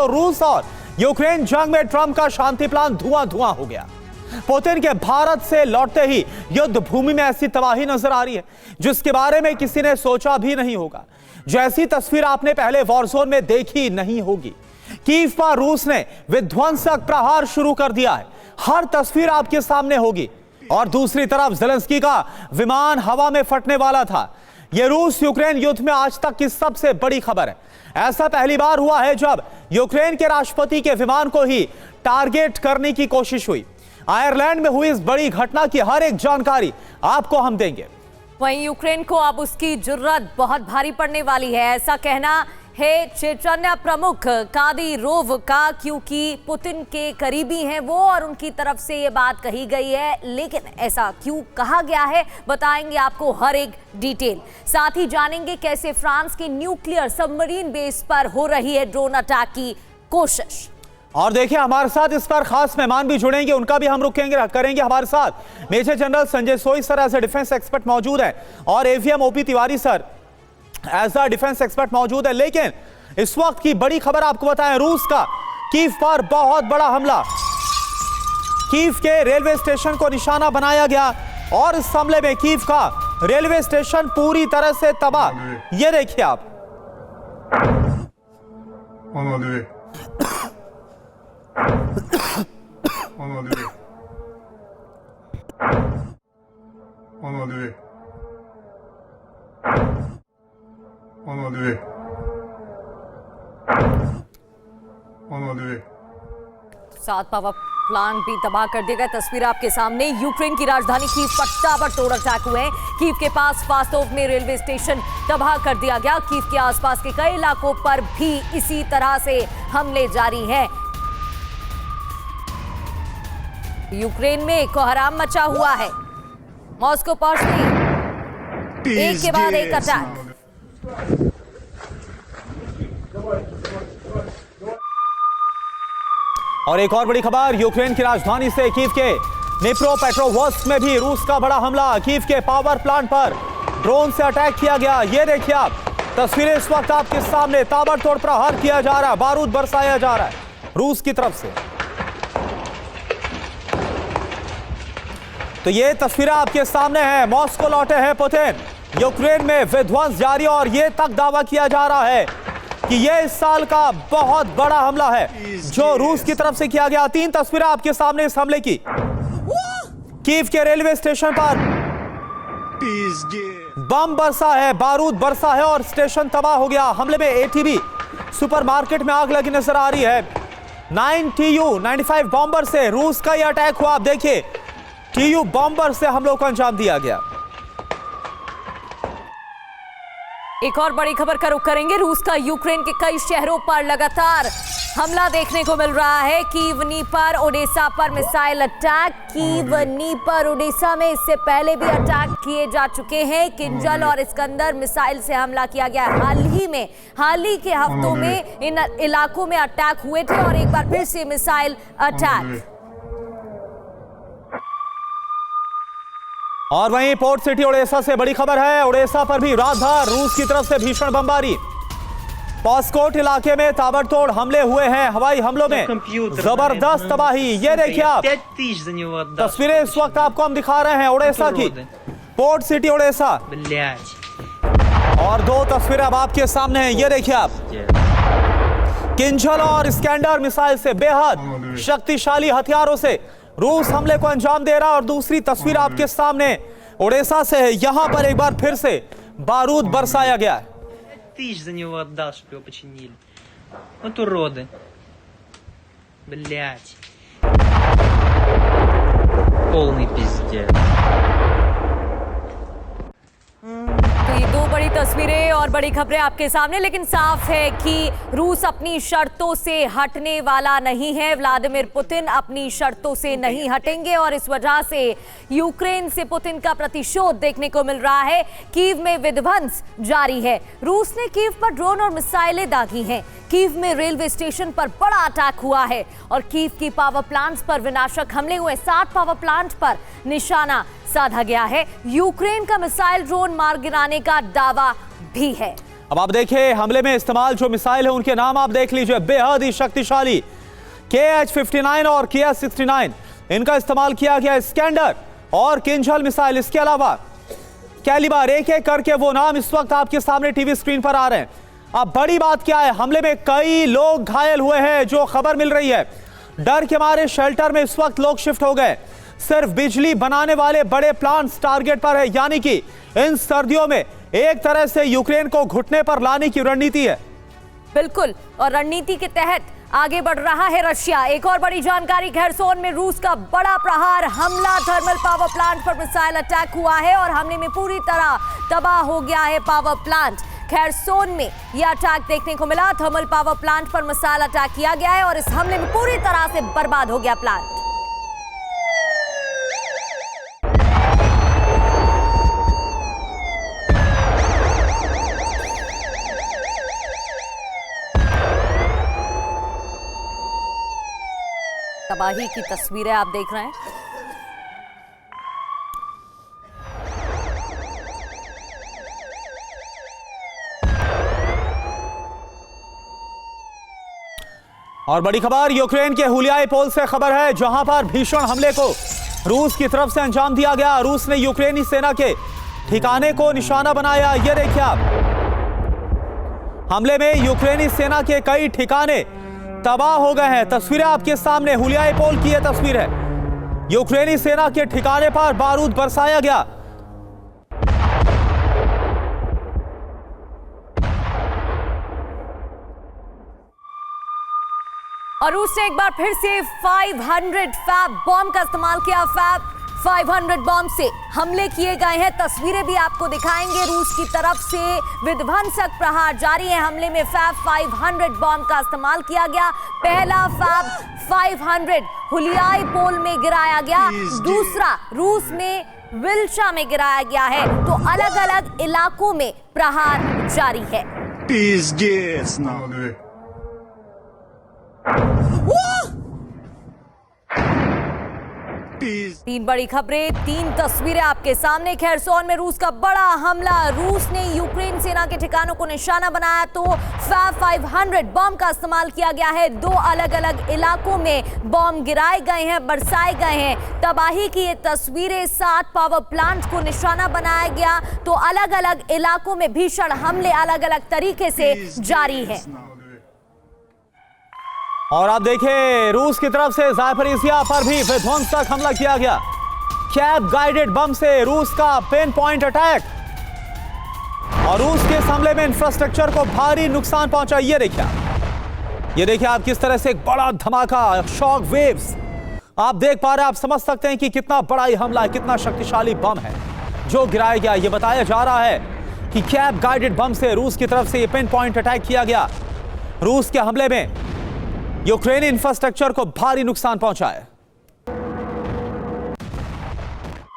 तो रूस और यूक्रेन जंग में ट्रंप का शांति प्लान धुआं धुआं हो गया। पुतिन के भारत से लौटते ही युद्ध भूमि में ऐसी तबाही नजर आ रही है जिसके बारे में किसी ने सोचा भी नहीं होगा। जैसी तस्वीर आपने पहले वॉरजोन में देखी नहीं होगी। कीव पर रूस ने विध्वंसक प्रहार शुरू कर दिया है। हर तस्वीर आपके सामने होगी। और दूसरी तरफ ज़ेलेंस्की का विमान हवा में फटने वाला था। यह रूस यूक्रेन युद्ध में आज तक की सबसे बड़ी खबर है। ऐसा पहली बार हुआ है जब यूक्रेन के राष्ट्रपति के विमान को ही टारगेट करने की कोशिश हुई। आयरलैंड में हुई इस बड़ी घटना की हर एक जानकारी आपको हम देंगे। वहीं यूक्रेन को अब उसकी जुर्रत बहुत भारी पड़ने वाली है, ऐसा कहना है चेचन्या प्रमुख कादीरोव का, क्योंकि पुतिन के करीबी हैं वो और उनकी तरफ से ये बात कही गई है। लेकिन ऐसा क्यों कहा गया है, बताएंगे आपको हर एक डिटेल। साथ ही जानेंगे कैसे फ्रांस के न्यूक्लियर सबमरीन बेस पर हो रही है ड्रोन अटैक की कोशिश। और देखिए हमारे साथ इस पर खास मेहमान भी जुड़ेंगे, उनका भी हम रुकेंगे करेंगे हमारे साथ। Major general Sanjay Soi sir as a defence expert मौजूद है और AVM OP Tiwari sir as a defence expert मौजूद है। लेकिन इस वक्त की बड़ी खबर आपको बताएं, रूस का कीव पर बहुत बड़ा हमला। कीव के रेलवे स्टेशन को निशाना बनाया गया और इस हमले में कीव का रेलवे स्टेशन पूरी तरह से तबाह। ये देखिए आप। सात पावर प्लांट भी तबाह कर दिया गया। तस्वीर आपके सामने। यूक्रेन की राजधानी कीव पर ताबड़तोड़ अटैक हुए हैं। कीव के पास फास्तोव में रेलवे स्टेशन तबाह कर दिया गया। कीव के आसपास के कई इलाकों पर भी इसी तरह से हमले जारी हैं। यूक्रेन में कोहराम मचा हुआ है। मॉस्को पहुंचते एक के बाद एक अटैक। और एक और बड़ी खबर, यूक्रेन की राजधानी से कीव के निप्रोपेट्रोवस्क में भी रूस का बड़ा हमला। कीव के पावर प्लांट पर ड्रोन से अटैक किया गया। ये देखिए आप तस्वीरें इस वक्त आपके सामने। ताबड़तोड़ प्रहार किया जा रहा है, बारूद बरसाया जा रहा है रूस की तरफ से। तो ये तस्वीरें आपके सामने हैं। मॉस्को लौटे हैं पुतिन। यूक्रेन में विध्वंस जारी और ये तक दावा किया जा रहा है कि यह इस साल का बहुत बड़ा हमला है जो रूस की तरफ से किया गया। 3 तस्वीरें आपके सामने इस हमले की। कीव के रेलवे स्टेशन पर बम बरसा है, बारूद बरसा है और स्टेशन तबाह हो गया। हमले में एटीबी सुपरमार्केट में आग लगी नजर आ रही है। 9 Tu-95 बॉम्बर से रूस का यह अटैक हुआ। आप देखिए Tu बॉम्बर से हमलों को अंजाम दिया गया। एक और बड़ी खबर का रुख करेंगे। रूस का यूक्रेन के कई शहरों पर लगातार हमला देखने को मिल रहा है। कीव, नीपर, ओडेसा पर missile attack. Kyiv, Dnipro, Odesa में इससे पहले भी अटैक किए जा चुके हैं। किंजल और इस्कंदर मिसाइल से हमला किया गया। हाल ही के हफ्तों में इन इलाकों में अटैक हुए थे और एक बार फिर से मिसाइल अटैक। और वहीं पोर्ट सिटी ओडेसा से बड़ी खबर है। ओडेसा पर भी रात भर रूस की तरफ से भीषण बमबारी। पॉस्कोट इलाके में ताबड़तोड़ हमले हुए हैं। हवाई हमलों में जबरदस्त तबाही। ये देखिए आप तस्वीरें इस वक्त आपको हम दिखा रहे हैं ओडेसा की, पोर्ट सिटी ओडेसा। और 2 तस्वीरें अब आपके सामने हैं। ये देखिए आप किंजल और इस्कैंडर मिसाइल से बेहद शक्तिशाली हथियारों से रूस हमले को अंजाम दे रहा। और दूसरी तस्वीर आपके सामने ओडेसा से है। यहां पर एक बार फिर से बारूद बरसाया गया है। за него отдал, чтобы его починили. Вот уроды. Блять. Полный пиздец. तो ये 2 बड़ी तस्वीरें और बड़ी खबरें आपके सामने। लेकिन साफ है कि रूस अपनी शर्तों से हटने वाला नहीं है। व्लादिमीर पुतिन अपनी शर्तों से नहीं हटेंगे और इस वजह से यूक्रेन से पुतिन का प्रतिशोध देखने को मिल रहा है। कीव में विध्वंस जारी है। रूस ने कीव पर ड्रोन और मिसाइलें दागी हैं। कीव में रेलवे स्टेशन पर बड़ा अटैक हुआ है और कीव की पावर प्लांट्स पर विनाशक हमले हुए। 7 पावर प्लांट पर निशाना साधा गया है। यूक्रेन का मिसाइल ड्रोन मार गिराने का दावा भी है। अब आप देखिए हमले में इस्तेमाल जो मिसाइल है उनके नाम आप देख लीजिए, बेहद ही शक्तिशाली KH-59 और KH-69 इनका इस्तेमाल किया गया, स्कैंडर और किंजल मिसाइल। इसके अलावा कैलिबर, एक एक करके वो नाम इस वक्त आपके सामने टीवी स्क्रीन पर आ रहे हैं। अब बड़ी बात क्या है, हमले में कई लोग घायल हुए हैं जो खबर मिल रही है। डर के मारे शेल्टर में इस वक्त लोग शिफ्ट हो गए। सिर्फ बिजली बनाने वाले बड़े प्लांट्स टारगेट पर है, यानी कि इन सर्दियों में एक तरह से यूक्रेन को घुटने पर लाने की रणनीति है। बिल्कुल, और रणनीति के तहत आगे बढ़ रहा है रशिया। एक और बड़ी जानकारी, खेरसोन में रूस का बड़ा प्रहार हमला, थर्मल पावर प्लांट पर मिसाइल अटैक हुआ है और हमले में पूरी तरह तबाह हो गया है पावर प्लांट। खेरसोन में यह अटैक देखने को मिला, थर्मल पावर प्लांट पर मिसाइल अटैक किया गया है और इस हमले में पूरी तरह से बर्बाद हो गया प्लांट। तबाही की तस्वीरें आप देख रहे हैं। और बड़ी खबर यूक्रेन के हुलियाई पोल से खबर है, जहां पर भीषण हमले को रूस की तरफ से अंजाम दिया गया। रूस ने यूक्रेनी सेना के ठिकाने को निशाना बनाया। ये देखिए आप, हमले में यूक्रेनी सेना के कई ठिकाने तबाह हो गए हैं। तस्वीरें आपके सामने, हुलियाई पोल की यह तस्वीर है। यूक्रेनी सेना के ठिकाने पर बारूद बरसाया गया। और रूस ने एक बार फिर से 500 फैब बॉम्ब का इस्तेमाल किया। फैब 500 बॉम्ब से हमले किए गए हैं। तस्वीरें भी आपको दिखाएंगे। रूस की तरफ से विध्वंसक प्रहार जारी है। हमले में फैब 500 बॉम्ब का इस्तेमाल किया गया। पहला फैब 500 हुलियाई पोल में गिराया गया, दूसरा रूस में विल्चा में गिराया गया है। तो अलग अलग इलाकों में प्रहार जारी है। Пиздец, нахуй. तीन बड़ी खबरें, तीन तस्वीरें आपके सामने। खेरसोन में रूस का बड़ा हमला, रूस ने यूक्रेन सेना के ठिकानों को निशाना बनाया तो फैब 500 बॉम्ब का इस्तेमाल किया गया है। दो अलग अलग इलाकों में बॉम्ब गिराए गए हैं, बरसाए गए हैं। तबाही की ये तस्वीरें, 7 पावर प्लांट को निशाना बनाया गया तो अलग अलग इलाकों में भीषण हमले अलग अलग तरीके से जारी है। और आप देखिए, रूस की तरफ से ज़ापोरिज़िया पर भी विध्वंसक हमला किया गया। कैब गाइडेड बम से रूस का पिन पॉइंट अटैक, और रूस के इस हमले में इंफ्रास्ट्रक्चर को भारी नुकसान पहुंचा। ये देखिए आप किस तरह से एक बड़ा धमाका, शॉक वेव्स आप देख पा रहे हैं। आप समझ सकते हैं कि कितना बड़ा ये हमला है, कितना शक्तिशाली बम है जो गिराया गया। ये बताया जा रहा है कि कैब गाइडेड बम से रूस की तरफ से ये पिन पॉइंट अटैक किया गया। रूस के हमले में यूक्रेनी इंफ्रास्ट्रक्चर को भारी नुकसान पहुंचा है।